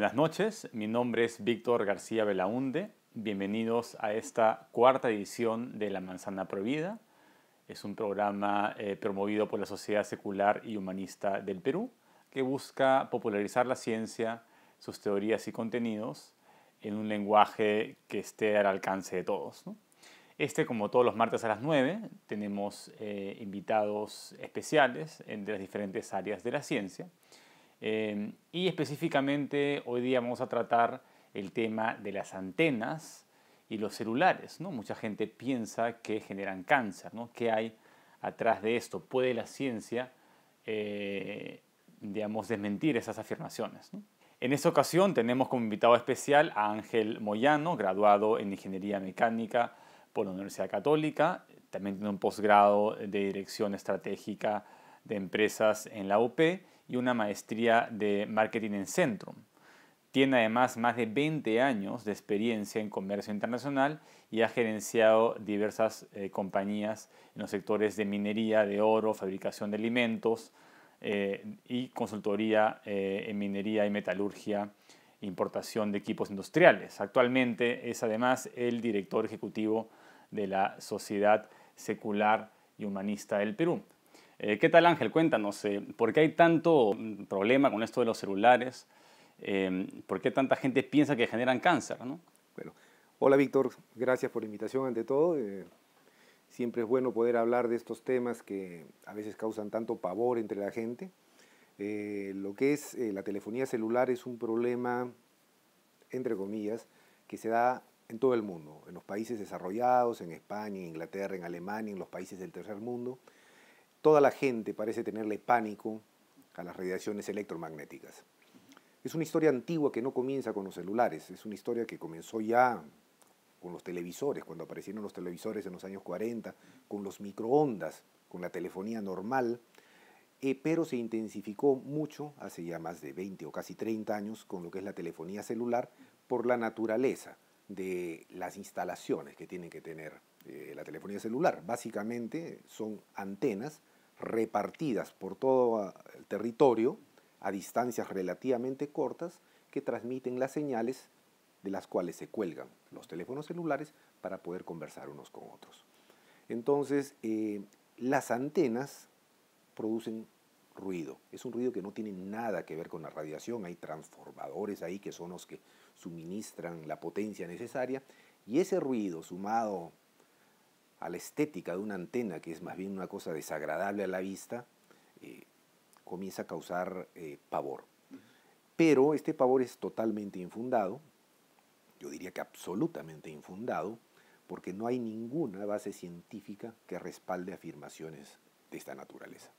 Buenas noches, mi nombre es Víctor García Belaunde. Bienvenidos a esta cuarta edición de La Manzana Prohibida. Es un programa promovido por la Sociedad Secular y Humanista del Perú que busca popularizar la ciencia, sus teorías y contenidos en un lenguaje que esté al alcance de todos, ¿no? Como todos los martes a las 9, tenemos invitados especiales de las diferentes áreas de la ciencia. Y específicamente hoy día vamos a tratar el tema de las antenas y los celulares, ¿no? Mucha gente piensa que generan cáncer, ¿no? ¿Qué hay atrás de esto? ¿Puede la ciencia, desmentir esas afirmaciones, ¿no? En esta ocasión tenemos como invitado especial a Ángel Moyano, graduado en Ingeniería Mecánica por la Universidad Católica. También tiene un posgrado de Dirección Estratégica de Empresas en la UP y una maestría de Marketing en Centrum. Tiene además más de 20 años de experiencia en comercio internacional y ha gerenciado diversas compañías en los sectores de minería de oro, fabricación de alimentos y consultoría en minería y metalurgia, importación de equipos industriales. Actualmente es además el director ejecutivo de la Sociedad Secular y Humanista del Perú. ¿Qué tal, Ángel? Cuéntanos, ¿por qué hay tanto problema con esto de los celulares? ¿Por qué tanta gente piensa que generan cáncer, ¿no? Bueno, hola Víctor, gracias por la invitación ante todo. Siempre es bueno poder hablar de estos temas que a veces causan tanto pavor entre la gente. Lo que es la telefonía celular es un problema, entre comillas, que se da en todo el mundo, en los países desarrollados, en España, en Inglaterra, en Alemania, en los países del tercer mundo. Toda la gente parece tenerle pánico a las radiaciones electromagnéticas. Es una historia antigua que no comienza con los celulares, es una historia que comenzó ya con los televisores, cuando aparecieron los televisores en los años 40, con los microondas, con la telefonía normal, pero se intensificó mucho hace ya más de 20 o casi 30 años con lo que es la telefonía celular por la naturaleza de las instalaciones que tiene que tener la telefonía celular. Básicamente son antenas repartidas por todo el territorio a distancias relativamente cortas que transmiten las señales de las cuales se cuelgan los teléfonos celulares para poder conversar unos con otros. Entonces, las antenas producen ruido. Es un ruido que no tiene nada que ver con la radiación. Hay transformadores ahí que son los que suministran la potencia necesaria. Y ese ruido, sumado a la estética de una antena, que es más bien una cosa desagradable a la vista, comienza a causar pavor. Pero este pavor es totalmente infundado, yo diría que absolutamente infundado, porque no hay ninguna base científica que respalde afirmaciones de esta naturaleza.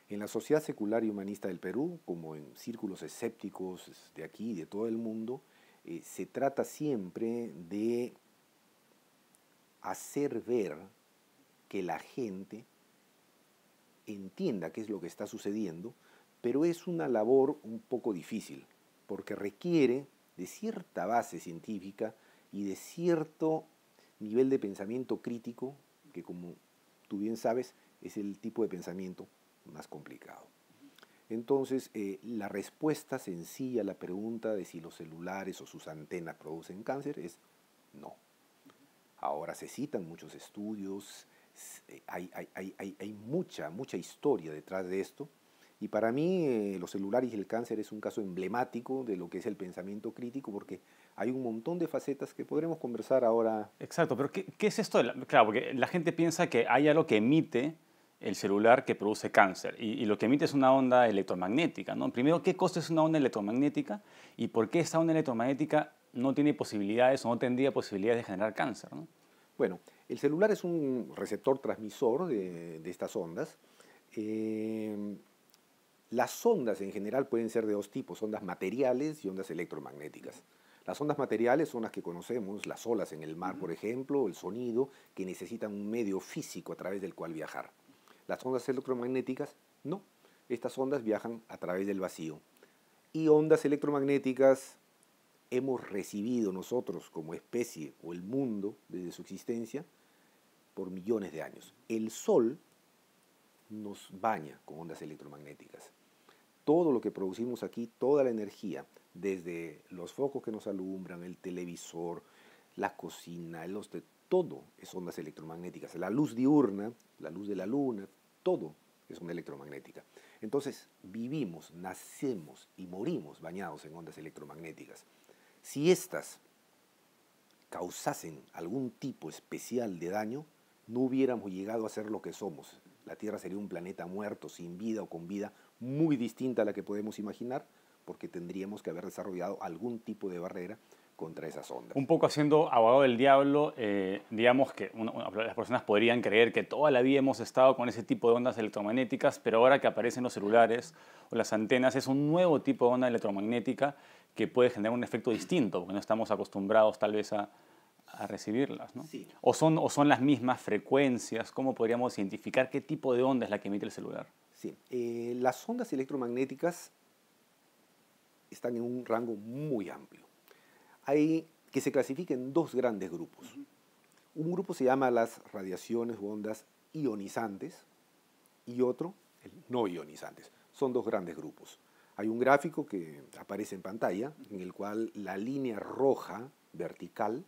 En la Sociedad Secular y Humanista del Perú, como en círculos escépticos de aquí y de todo el mundo, se trata siempre de hacer ver que la gente entienda qué es lo que está sucediendo, pero es una labor un poco difícil, porque requiere de cierta base científica y de cierto nivel de pensamiento crítico, que como tú bien sabes, es el tipo de pensamiento más complicado. Entonces, la respuesta sencilla a la pregunta de si los celulares o sus antenas producen cáncer es no. Ahora se citan muchos estudios, hay mucha historia detrás de esto, y para mí los celulares y el cáncer es un caso emblemático de lo que es el pensamiento crítico, porque hay un montón de facetas que podremos conversar ahora. Exacto, pero ¿qué es esto? Claro, porque la gente piensa que hay algo que emite el celular que produce cáncer y lo que emite es una onda electromagnética, ¿no? Primero, ¿qué cosa es una onda electromagnética y por qué esta onda electromagnética no tiene posibilidades o no tendría posibilidades de generar cáncer, ¿no? Bueno, el celular es un receptor transmisor de estas ondas. Las ondas en general pueden ser de dos tipos, ondas materiales y ondas electromagnéticas. Las ondas materiales son las que conocemos, las olas en el mar, por ejemplo, el sonido, que necesitan un medio físico a través del cual viajar. Las ondas electromagnéticas, no. Estas ondas viajan a través del vacío. Y ondas electromagnéticas hemos recibido nosotros como especie o el mundo desde su existencia por millones de años. El Sol nos baña con ondas electromagnéticas. todo lo que producimos aquí, toda la energía, desde los focos que nos alumbran, el televisor, la cocina, todo es ondas electromagnéticas. La luz diurna, la luz de la luna, todo es onda electromagnética. Entonces, vivimos, nacemos y morimos bañados en ondas electromagnéticas. Si éstas causasen algún tipo especial de daño, no hubiéramos llegado a ser lo que somos. La Tierra sería un planeta muerto, sin vida o con vida, muy distinta a la que podemos imaginar, porque tendríamos que haber desarrollado algún tipo de barrera contra esas ondas. Un poco haciendo abogado del diablo, digamos que las personas podrían creer que toda la vida hemos estado con ese tipo de ondas electromagnéticas, pero ahora que aparecen los celulares o las antenas es un nuevo tipo de onda electromagnética que puede generar un efecto distinto, porque no estamos acostumbrados tal vez a recibirlas, ¿no? Sí. O son las mismas frecuencias. ¿Cómo podríamos identificar qué tipo de onda es la que emite el celular? Sí, las ondas electromagnéticas están en un rango muy amplio. Hay que se clasifican en dos grandes grupos. Un grupo se llama las radiaciones o ondas ionizantes y otro, el no ionizantes. Son dos grandes grupos. Hay un gráfico que aparece en pantalla en el cual la línea roja vertical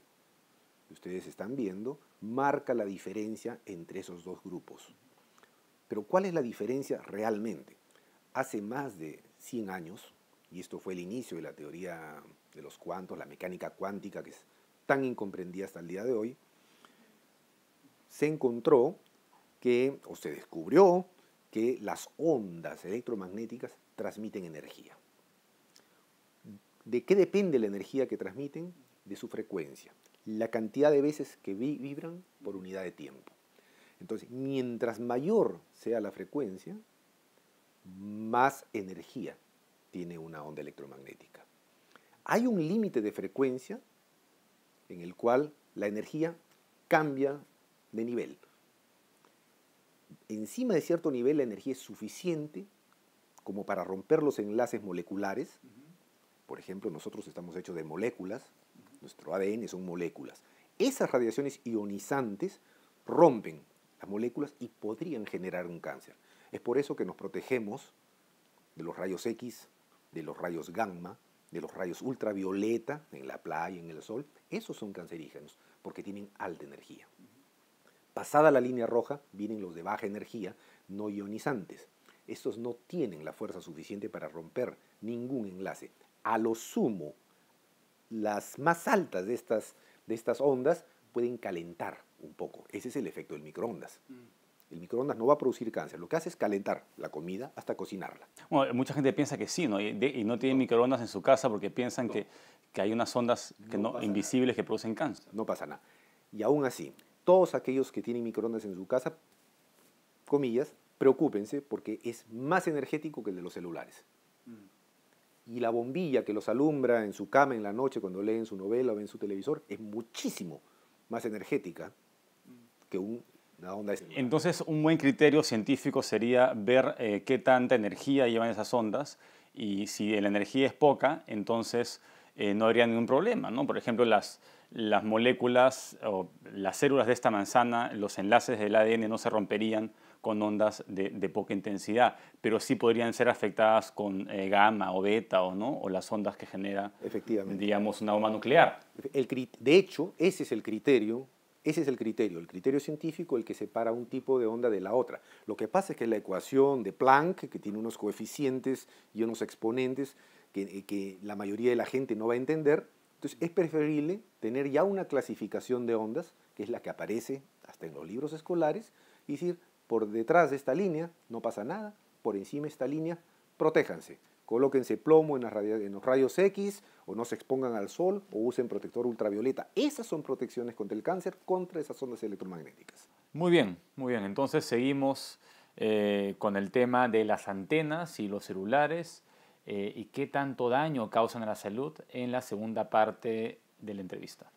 que ustedes están viendo marca la diferencia entre esos dos grupos. Pero ¿cuál es la diferencia realmente? Hace más de 100 años, y esto fue el inicio de la teoría de los cuantos, la mecánica cuántica, que es tan incomprendida hasta el día de hoy, se encontró o se descubrió que las ondas electromagnéticas transmiten energía. ¿De qué depende la energía que transmiten? De su frecuencia, la cantidad de veces que vibran por unidad de tiempo. Entonces, mientras mayor sea la frecuencia, más energía tiene una onda electromagnética. Hay un límite de frecuencia en el cual la energía cambia de nivel. Encima de cierto nivel la energía es suficiente como para romper los enlaces moleculares. Por ejemplo, nosotros estamos hechos de moléculas, nuestro ADN son moléculas. Esas radiaciones ionizantes rompen las moléculas y podrían generar un cáncer. Es por eso que nos protegemos de los rayos X, de los rayos gamma, de los rayos ultravioleta en la playa, en el sol. Esos son cancerígenos porque tienen alta energía. Pasada la línea roja vienen los de baja energía, no ionizantes. Estos no tienen la fuerza suficiente para romper ningún enlace. A lo sumo, las más altas de estas ondas pueden calentar un poco. Ese es el efecto del microondas. El microondas no va a producir cáncer. Lo que hace es calentar la comida hasta cocinarla. Bueno, mucha gente piensa que sí, ¿no? Y no tienen microondas en su casa porque piensan que hay unas ondas invisibles que producen cáncer. No pasa nada. Y aún así, todos aquellos que tienen microondas en su casa, comillas, preocúpense porque es más energético que el de los celulares. Y la bombilla que los alumbra en su cama en la noche cuando leen su novela o ven su televisor es muchísimo más energética que una onda de celular. Entonces, un buen criterio científico sería ver qué tanta energía llevan esas ondas y si la energía es poca, entonces no habría ningún problema, ¿no? Por ejemplo, las moléculas o las células de esta manzana, los enlaces del ADN no se romperían con ondas de poca intensidad, pero sí podrían ser afectadas con gamma o beta o las ondas que genera, efectivamente, digamos, una bomba nuclear. De hecho, ese es el criterio científico, el que separa un tipo de onda de la otra. Lo que pasa es que la ecuación de Planck, que tiene unos coeficientes y unos exponentes que la mayoría de la gente no va a entender, entonces es preferible tener ya una clasificación de ondas, que es la que aparece hasta en los libros escolares, y decir, por detrás de esta línea no pasa nada, por encima de esta línea, protéjanse. Colóquense plomo en los rayos X, o no se expongan al sol, o usen protector ultravioleta. Esas son protecciones contra el cáncer, contra esas ondas electromagnéticas. Muy bien, muy bien. Entonces seguimos con el tema de las antenas y los celulares y qué tanto daño causan a la salud en la segunda parte de la entrevista.